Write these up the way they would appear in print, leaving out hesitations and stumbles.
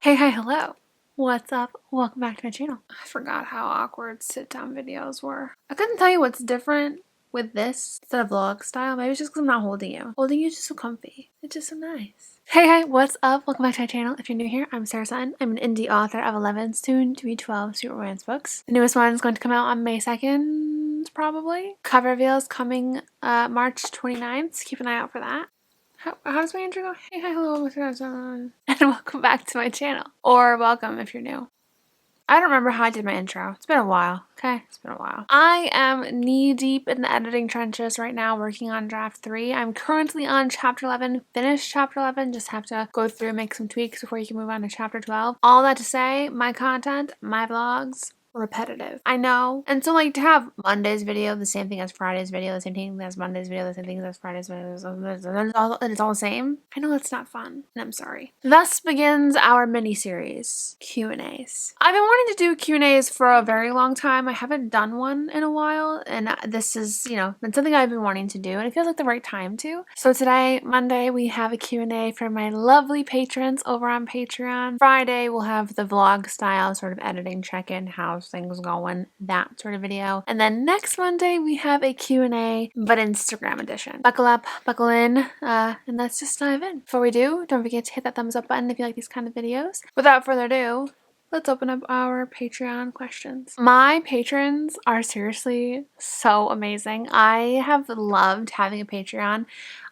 Hey, hi, hello. What's up? Welcome back to my channel. I forgot how awkward sit-down videos were. I couldn't tell you what's different with this instead of vlog style. Maybe it's just because I'm not holding you. Holding you is just so comfy. It's just so nice. Hey, hi, what's up? Welcome back to my channel. If you're new here, I'm Sarah Sutton. I'm an indie author of 11, soon to be 12 sweet romance books. The newest one is going to come out on May 2nd, probably. Cover reveals coming March 29th. Keep an eye out for that. How does my intro go? Hey, hi, hello, and welcome back to my channel. Or welcome if you're new. I don't remember how I did my intro. It's been a while, okay? It's been a while. I am knee-deep in the editing trenches right now, working on draft 3. I'm currently on chapter 11, finished chapter 11, just have to go through and make some tweaks before you can move on to chapter 12. All that to say, my content, my vlogs, repetitive. I know. And so like to have Monday's video the same thing as Friday's video, the same thing as Monday's video, the same thing as Friday's video, and it's all the same. I know it's not fun, and I'm sorry. Thus begins our mini-series, Q&As. I've been wanting to do Q&As for a very long time. I haven't done one in a while, and this is, been something I've been wanting to do, and it feels like the right time to. So today, Monday, we have a Q&A for my lovely patrons over on Patreon. Friday, we'll have the vlog style sort of editing check-in, how's things going, that sort of video. And then next Monday we have a Q&A, but Instagram edition. Buckle up, buckle in, and let's just dive in. Before we do, don't forget to hit that thumbs up button if you like these kind of videos. Without further ado, let's open up our Patreon questions. My patrons are seriously so amazing. I have loved having a Patreon.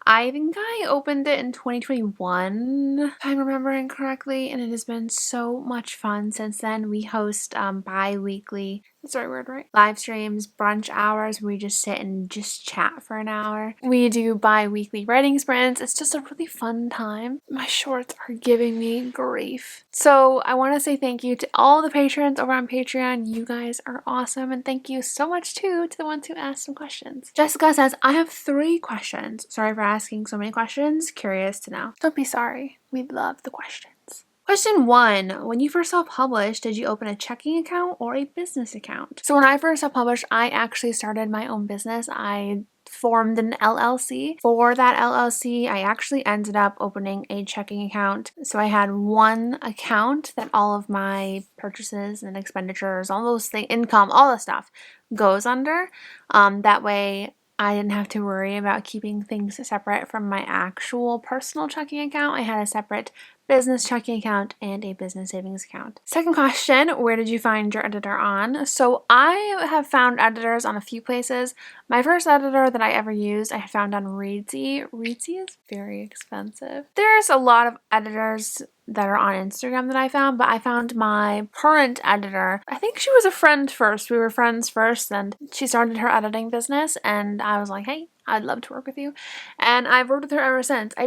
I think I opened it in 2021, if I'm remembering correctly, and it has been so much fun since then. We host bi-weekly, that's the right word, right? Live streams, brunch hours, where we just sit and just chat for an hour. We do bi-weekly writing sprints. It's just a really fun time. My shorts are giving me grief. So I want to say thank you to all the patrons over on Patreon. You guys are awesome, and thank you so much too to the ones who asked some questions. Jessica says, I have 3 questions. Sorry for asking so many questions. Curious to know. Don't be sorry. We love the questions. Question 1. When you first self-published, did you open a checking account or a business account? So when I first self-published, I actually started my own business. I formed an LLC. For that LLC, I actually ended up opening a checking account. So I had one account that all of my purchases and expenditures, all those things, income, all the stuff goes under. That way I didn't have to worry about keeping things separate from my actual personal checking account. I had a separate business checking account and a business savings account. Second question, where did you find your editor on? So I have found editors on a few places. My first editor that I ever used, I found on Reedsy. Reedsy is very expensive. There's a lot of editors that are on Instagram that I found, but I found my current editor. I think she was a friend first. We were friends first, and she started her editing business, and I was like, hey, I'd love to work with you. And I've worked with her ever since. I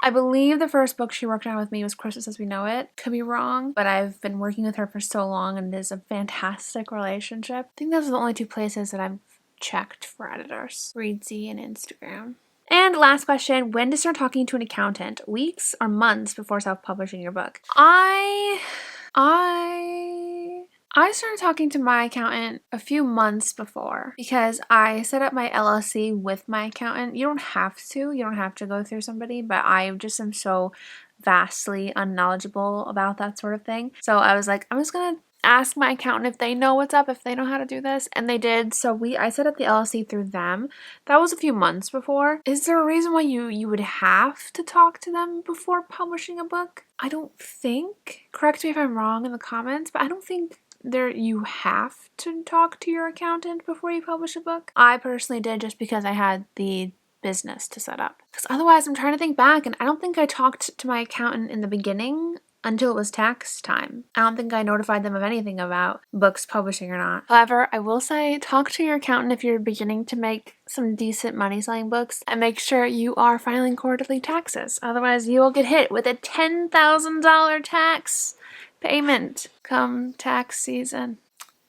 believe the first book she worked on with me was Christmas as We Know It. Could be wrong, but I've been working with her for so long, and it is a fantastic relationship. I think those are the only 2 places that I've checked for editors. Reedsy and Instagram. And last question, when to start talking to an accountant? Weeks or months before self-publishing your book? I started talking to my accountant a few months before because I set up my LLC with my accountant. You don't have to go through somebody, but I just am so vastly unknowledgeable about that sort of thing. So I was like, I'm just gonna ask my accountant if they know what's up, if they know how to do this, and they did. So I set up the LLC through them. That was a few months before. Is there a reason why you would have to talk to them before publishing a book? I don't think. Correct me if I'm wrong in the comments, but I don't think you have to talk to your accountant before you publish a book. I personally did just because I had the business to set up. Because otherwise, I'm trying to think back, and I don't think I talked to my accountant in the beginning until it was tax time. I don't think I notified them of anything about books publishing or not. However, I will say talk to your accountant if you're beginning to make some decent money selling books, and make sure you are filing quarterly taxes. Otherwise, you will get hit with a $10,000 tax payment come tax season.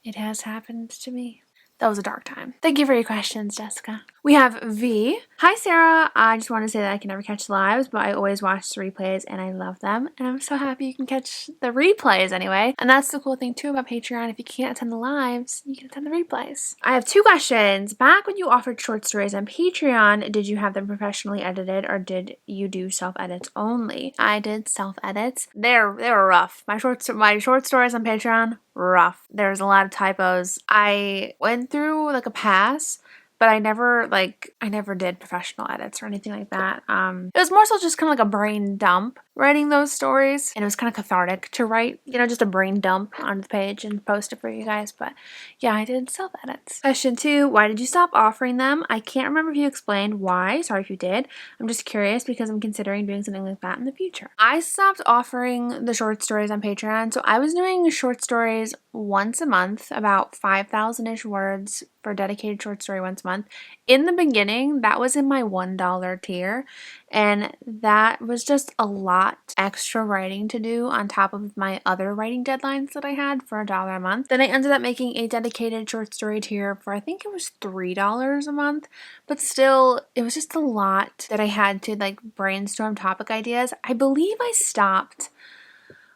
It has happened to me. That was a dark time. Thank you for your questions, Jessica. We have V. Hi, Sarah. I just want to say that I can never catch the lives, but I always watch the replays and I love them. And I'm so happy you can catch the replays anyway. And that's the cool thing too about Patreon. If you can't attend the lives, you can attend the replays. I have 2 questions. Back when you offered short stories on Patreon, did you have them professionally edited or did you do self-edits only? I did self-edits. They were rough. My short stories on Patreon, rough. There's a lot of typos. I went through like a pass, but I never did professional edits or anything like that. It was more so just kind of like a brain dump writing those stories, and it was kind of cathartic to write, just a brain dump on the page and post it for you guys. But yeah, I did self edits. Question 2, why did you stop offering them? I can't remember if you explained why. Sorry if you did. I'm just curious because I'm considering doing something like that in the future. I stopped offering the short stories on Patreon, so I was doing short stories once a month, about 5,000-ish words for a dedicated short story once a month. In the beginning, that was in my $1 tier, and that was just a lot extra writing to do on top of my other writing deadlines that I had for $1 a month. Then I ended up making a dedicated short story tier for I think it was $3 a month, but still it was just a lot that I had to like brainstorm topic ideas. I believe I stopped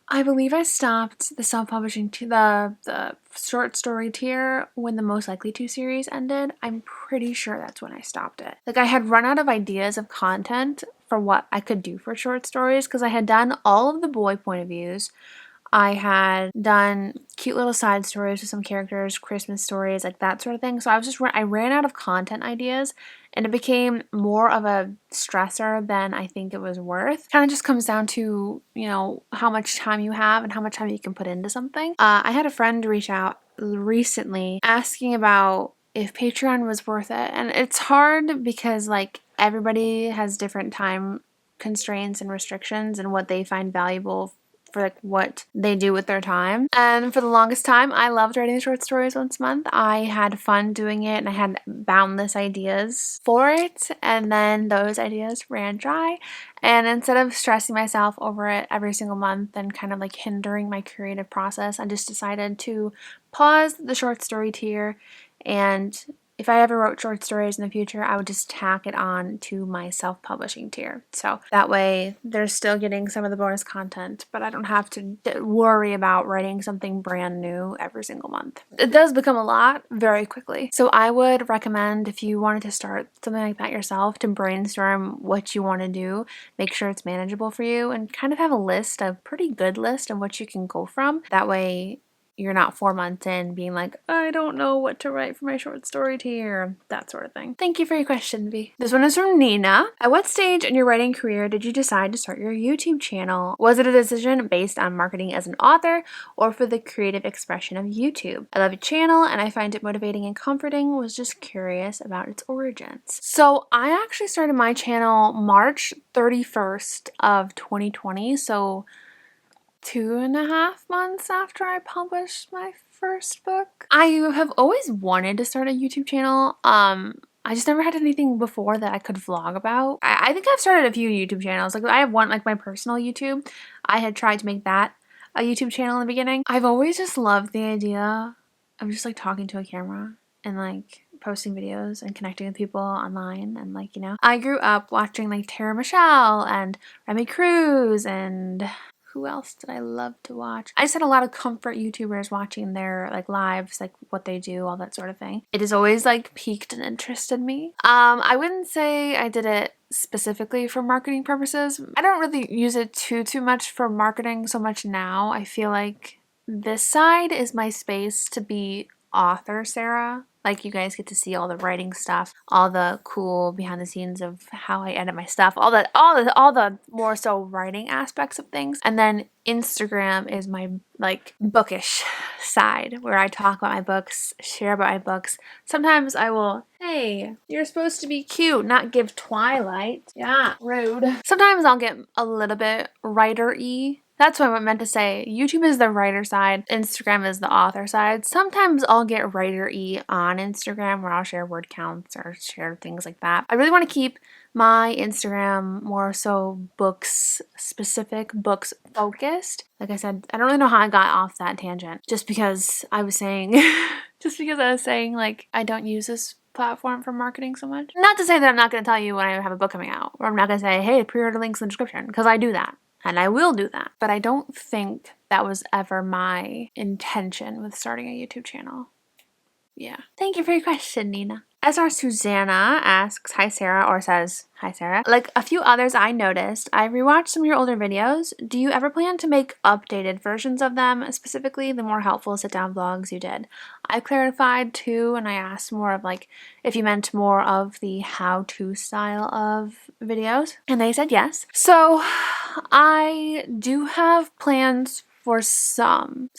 the self-publishing to the short story tier when the Most Likely To series ended. I'm pretty sure that's when I stopped it. Like I had run out of ideas of content for what I could do for short stories because I had done all of the boy point of views. I had done cute little side stories with some characters, Christmas stories, like that sort of thing. So I ran out of content ideas, and it became more of a stressor than I think it was worth. Kind of just comes down to, how much time you have and how much time you can put into something. I had a friend reach out recently asking about if Patreon was worth it. And it's hard because like everybody has different time constraints and restrictions and what they find valuable for like what they do with their time. And for the longest time, I loved writing short stories once a month. I had fun doing it and I had boundless ideas for it. And then those ideas ran dry. And instead of stressing myself over it every single month and kind of like hindering my creative process, I just decided to pause the short story tier. And if I ever wrote short stories in the future, I would just tack it on to my self-publishing tier. So that way they're still getting some of the bonus content, but I don't have to worry about writing something brand new every single month. It does become a lot very quickly. So I would recommend, if you wanted to start something like that yourself, to brainstorm what you want to do, make sure it's manageable for you, and kind of have a pretty good list of what you can go from. That way you're not 4 months in being like, I don't know what to write for my short story tier, that sort of thing. Thank you for your question, V. This one is from Nina. At what stage in your writing career did you decide to start your YouTube channel? Was it a decision based on marketing as an author or for the creative expression of YouTube? I love your channel and I find it motivating and comforting. Was just curious about its origins. So I actually started my channel March 31st of 2020. So 2.5 months after I published my first book. I have always wanted to start a YouTube channel. I just never had anything before that I could vlog about. I think I've started a few YouTube channels. Like I have one, like my personal YouTube. I had tried to make that a YouTube channel in the beginning. I've always just loved the idea of just like talking to a camera and like posting videos and connecting with people online. And like, I grew up watching like Tara Michelle and Remy Cruz and who else did I love to watch? I just had a lot of comfort YouTubers watching their like lives, like what they do, all that sort of thing. It has always like piqued and interested me. I wouldn't say I did it specifically for marketing purposes. I don't really use it too much for marketing so much now. I feel like this side is my space to be author Sarah. Like you guys get to see all the writing stuff, all the cool behind the scenes of how I edit my stuff, all the more so writing aspects of things. And then Instagram is my like bookish side where I talk about my books, share about my books. Sometimes I will, hey, you're supposed to be cute, not give Twilight. Yeah, rude. Sometimes I'll get a little bit writer-y. That's what I meant to say. YouTube is the writer side. Instagram is the author side. Sometimes I'll get writer-y on Instagram where I'll share word counts or share things like that. I really want to keep my Instagram more so specific books focused. Like I said, I don't really know how I got off that tangent. Just because I was saying like I don't use this platform for marketing so much. Not to say that I'm not going to tell you when I have a book coming out, or I'm not going to say, hey, pre-order links in the description, because I do that. And I will do that. But I don't think that was ever my intention with starting a YouTube channel. Yeah. Thank you for your question, Nina. SR Susanna asks, hi Sarah, or says, hi Sarah. Like a few others I noticed, I rewatched some of your older videos. Do you ever plan to make updated versions of them, specifically the more helpful sit-down vlogs you did? I clarified too, and I asked more of like, if you meant more of the how-to style of videos, and they said yes. So I do have plans for some.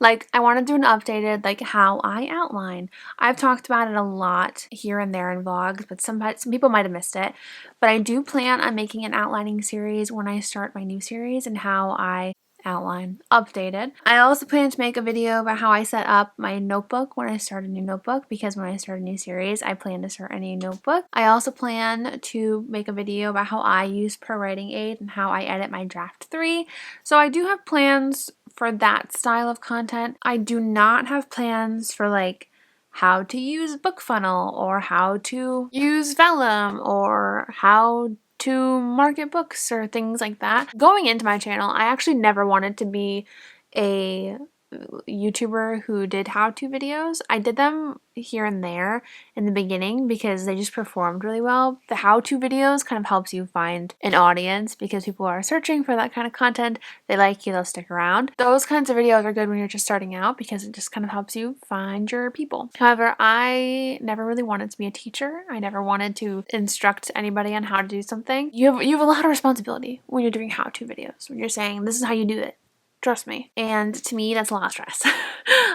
Like, I want to do an updated, like, how I outline. I've talked about it a lot here and there in vlogs, but some people might have missed it. But I do plan on making an outlining series when I start my new series and how I outline updated. I also plan to make a video about how I set up my notebook when I start a new notebook, because when I start a new series, I plan to start a new notebook. I also plan to make a video about how I use Pro Writing Aid and how I edit my draft 3. So I do have plans for that style of content. I do not have plans for like how to use BookFunnel or how to use Vellum or how to market books or things like that. Going into my channel, I actually never wanted to be a YouTuber who did how-to videos. I did them here and there in the beginning because they just performed really well. The how-to videos kind of helps you find an audience because people are searching for that kind of content. They like you, they'll stick around. Those kinds of videos are good when you're just starting out because it just kind of helps you find your people. However, I never really wanted to be a teacher. I never wanted to instruct anybody on how to do something. You have a lot of responsibility when you're doing how-to videos, when you're saying this is how you do it. Trust me. And to me, that's a lot of stress.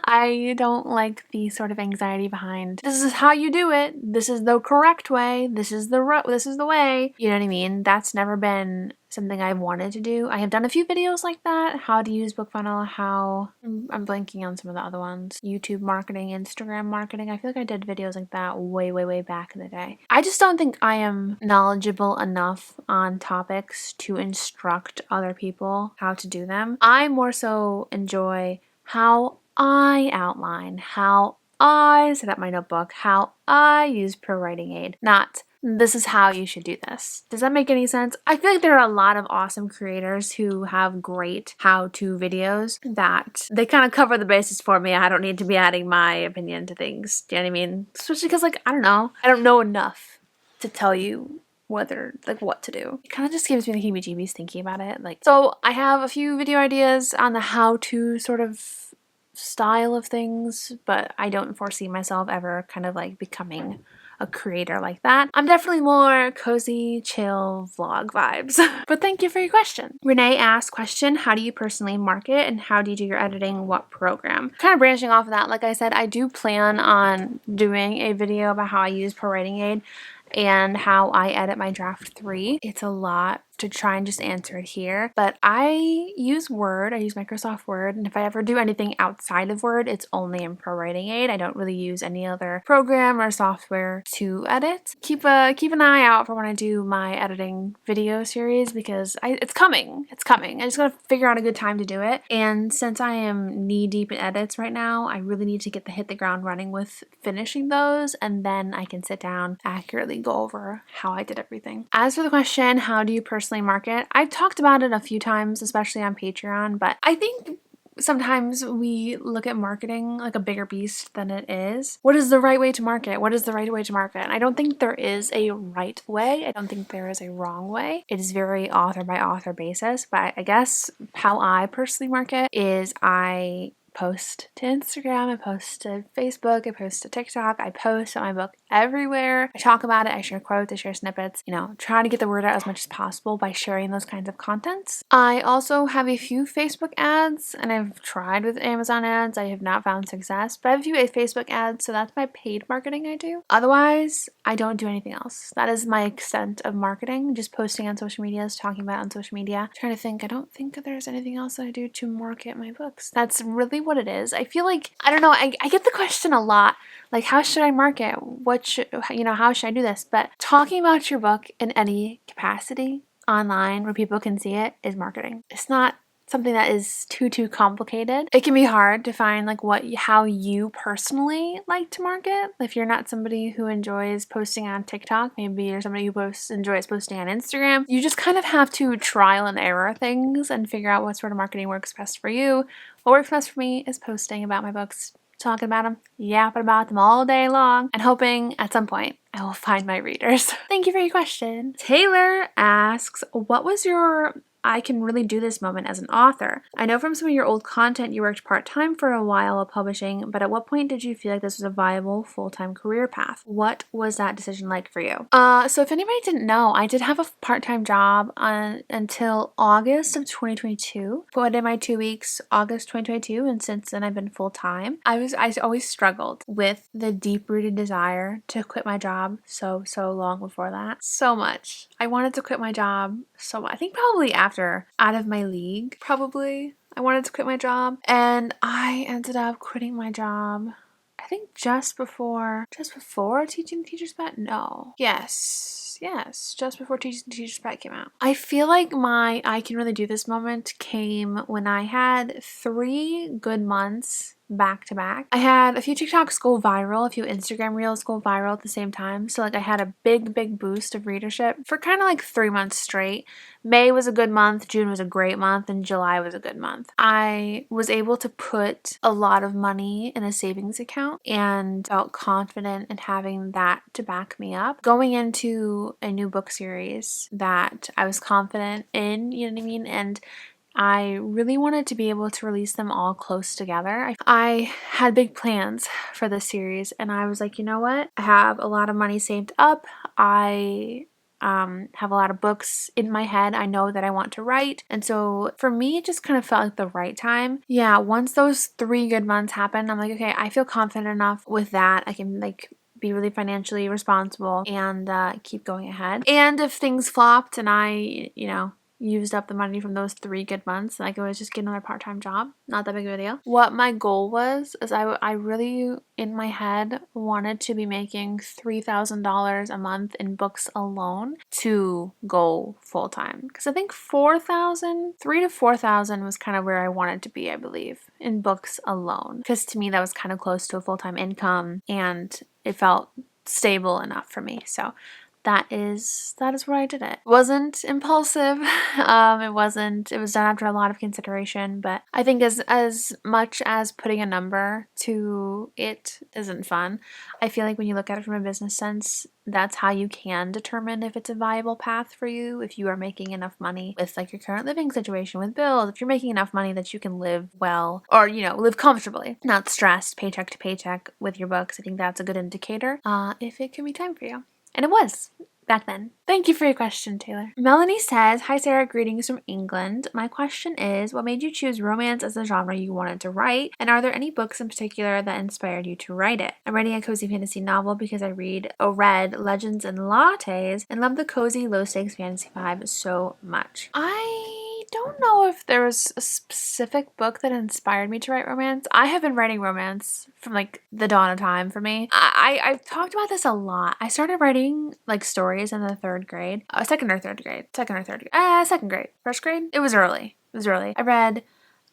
I don't like the sort of anxiety behind, this is how you do it. This is the correct way. This is the way. You know what I mean? That's never been something I've wanted to do. I have done a few videos like that. How to use BookFunnel, how... I'm blanking on some of the other ones. YouTube marketing, Instagram marketing. I feel like I did videos like that way back in the day. I just don't think I am knowledgeable enough on topics to instruct other people how to do them. I more so enjoy how I outline, how I set up my notebook, how I use Pro Writing Aid, not this is how you should do this. Does that make any sense? I feel like there are a lot of awesome creators who have great how-to videos that they kind of cover the basis for me. I don't need to be adding my opinion to things. Do you know what I mean? Especially because, like, I don't know enough to tell you what to do. It kind of just gives me the heebie-jeebies thinking about it. Like, so I have a few video ideas on the how-to sort of style of things, but I don't foresee myself ever kind of like becoming a creator like that. I'm definitely more cozy, chill vlog vibes. But thank you for your question. Renee asked question, how do you personally market and how do you do your editing? What program? Kind of branching off of that, like I said, I do plan on doing a video about how I use Pro Writing Aid and how I edit my draft 3. It's a lot to try and just answer it here, but I use Word. I use Microsoft Word, and if I ever do anything outside of Word, it's only in Pro Writing Aid. I don't really use any other program or software to edit. Keep an eye out for when I do my editing video series because it's coming. It's coming. I just gotta figure out a good time to do it. And since I am knee deep in edits right now, I really need to hit the ground running with finishing those, and then I can sit down, accurately go over how I did everything. As for the question, how do you personally market? I've talked about it a few times, especially on Patreon, but I think sometimes we look at marketing like a bigger beast than it is. What is the right way to market? What is the right way to market? And I don't think there is a right way. I don't think there is a wrong way. It is very author by author basis, but I guess how I personally market is I post to Instagram, I post to Facebook, I post to TikTok, I post my book everywhere. I talk about it, I share quotes, I share snippets, trying to get the word out as much as possible by sharing those kinds of contents. I also have a few Facebook ads, and I've tried with Amazon ads. I have not found success, but I have a few Facebook ads, so that's my paid marketing I do. Otherwise, I don't do anything else. That is my extent of marketing, just posting on social medias, talking about it on social media. I'm trying to think, I don't think that there's anything else that I do to market my books. That's really what it is. I feel like, I don't know, I get the question a lot, like, how should I market? How should I do this? But talking about your book in any capacity online where people can see it is marketing. It's not something that is too complicated. It can be hard to find like how you personally like to market. If you're not somebody who enjoys posting on TikTok, maybe you're somebody who enjoys posting on Instagram. You just kind of have to trial and error things and figure out what sort of marketing works best for you. What works best for me is posting about my books, talking about them, yapping about them all day long, and hoping at some point I will find my readers. Thank you for your question. Taylor asks, what was your I can really do this moment as an author? I know from some of your old content you worked part-time for a while while publishing, but at what point did you feel like this was a viable full-time career path? What was that decision like for you? So if anybody didn't know, I did have a part-time job until August of 2022. But I did my 2 weeks, August 2022, and since then I've been full-time. I always struggled with the deep-rooted desire to quit my job so long before that. So much. I wanted to quit my job so much. I think probably after Out of My League, probably. I wanted to quit my job, and I ended up quitting my job I think just before Teaching the Teacher's Pet? No. Yes, just before Teaching the Teacher's Pet came out. I feel like my I can really do this moment came when I had 3 good months back to back. I had a few TikToks go viral, a few Instagram reels go viral at the same time. So like I had a big boost of readership for kind of like 3 months straight. May was a good month, June was a great month, and July was a good month. I was able to put a lot of money in a savings account and felt confident in having that to back me up. Going into a new book series that I was confident in, you know what I mean? And I really wanted to be able to release them all close together. I had big plans for this series, and I was like, you know what? I have a lot of money saved up. I have a lot of books in my head I know that I want to write. And so for me, it just kind of felt like the right time. Yeah, once those 3 good months happened, I'm like, okay, I feel confident enough with that. I can like be really financially responsible and keep going ahead. And if things flopped and I, used up the money from those 3 good months, I could always just get another part-time job. Not that big of a deal. What my goal was is I really in my head wanted to be making $3,000 a month in books alone to go full-time, because I think 3 to 4,000 was kind of where I wanted to be, I believe, in books alone, because to me that was kind of close to a full-time income and it felt stable enough for me. So that is where I did it. It wasn't impulsive. It was done after a lot of consideration, but I think as much as putting a number to it isn't fun, I feel like when you look at it from a business sense, that's how you can determine if it's a viable path for you. If you are making enough money with like your current living situation with bills, if you're making enough money that you can live well or, live comfortably, not stressed paycheck to paycheck with your books, I think that's a good indicator if it can be time for you. And it was back then. Thank you for your question, Taylor. Melanie says, hi Sarah, greetings from England. My question is, what made you choose romance as the genre you wanted to write? And are there any books in particular that inspired you to write it? I'm writing a cozy fantasy novel because I read Legends and Lattes and love the cozy, low-stakes fantasy vibe so much. I don't know if there was a specific book that inspired me to write romance. I have been writing romance from like the dawn of time for me. I've talked about this a lot. I started writing like stories in the 3rd grade. Second grade. First grade? It was early. I read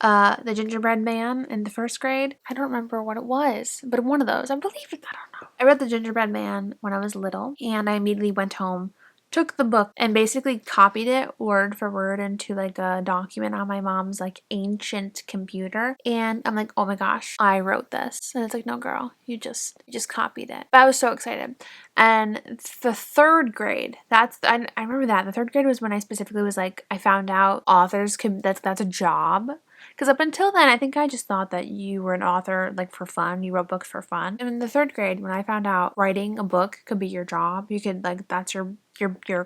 The Gingerbread Man in the 1st grade. I don't remember what it was, but one of those. I believe it. I don't know. I read The Gingerbread Man when I was little, and I immediately went home, took the book, and basically copied it word for word into like a document on my mom's like ancient computer. And I'm like, oh my gosh, I wrote this. And it's like, no girl, you just copied it. But I was so excited. And the 3rd grade, I remember that. The 3rd grade was when I specifically was like, I found out authors that's a job. Because up until then, I think I just thought that you were an author like for fun. You wrote books for fun. And in the 3rd grade, when I found out writing a book could be your job, you could like, that's your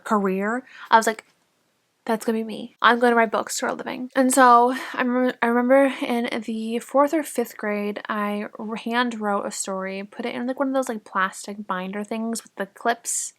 career, I was like, that's gonna be me. I'm going to write books for a living. And so I remember in the 4th or 5th grade, I hand wrote a story, put it in like one of those like plastic binder things with the clips,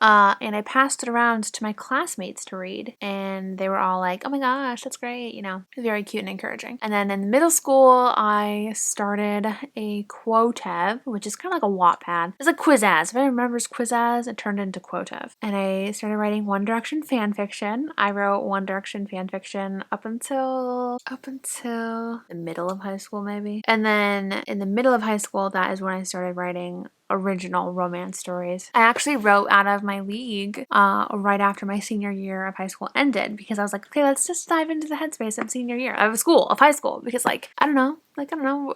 and I passed it around to my classmates to read, and they were all like, oh my gosh, that's great, you know, very cute and encouraging. And then in middle school, I started a Quotev, which is kind of like a Wattpad. It's like Quizazz. If anyone remembers Quizazz, it turned into Quotev. And I started writing One Direction fan fiction. I wrote One Direction fan fiction up until the middle of high school, maybe. And then in the middle of high school, that is when I started writing original romance stories. I actually wrote out of my league right after my senior year of high school ended, because I was like, okay, let's just dive into the headspace of senior year of high school, because I don't know,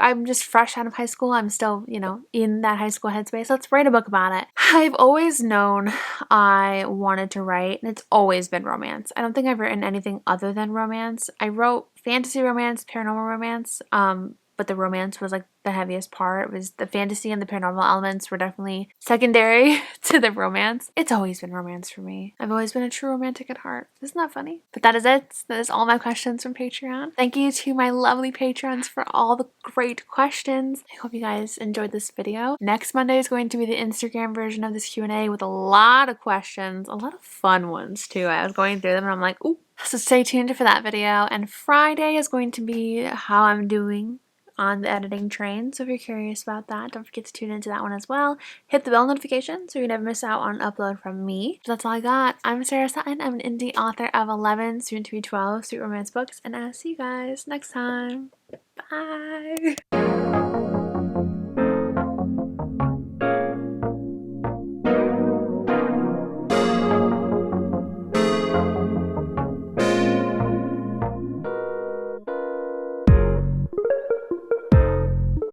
I'm just fresh out of high school. I'm still, you know, in that high school headspace. Let's write a book about it. I've always known I wanted to write, and it's always been romance. I don't think I've written anything other than romance. I wrote fantasy romance, paranormal romance, but the romance was like the heaviest part. It was the fantasy and the paranormal elements were definitely secondary to the romance. It's always been romance for me. I've always been a true romantic at heart. Isn't that funny? But that is it. That is all my questions from Patreon. Thank you to my lovely patrons for all the great questions. I hope you guys enjoyed this video. Next Monday is going to be the Instagram version of this Q&A with a lot of questions, a lot of fun ones too. I was going through them and I'm like, ooh. So stay tuned for that video. And Friday is going to be how I'm doing on the editing train. So if you're curious about that, don't forget to tune into that one as well. Hit the bell notification so you never miss out on an upload from me. So that's all I got. I'm Sarah Sutton. I'm an indie author of 11, soon to be 12 sweet romance books, and I'll see you guys next time. Bye!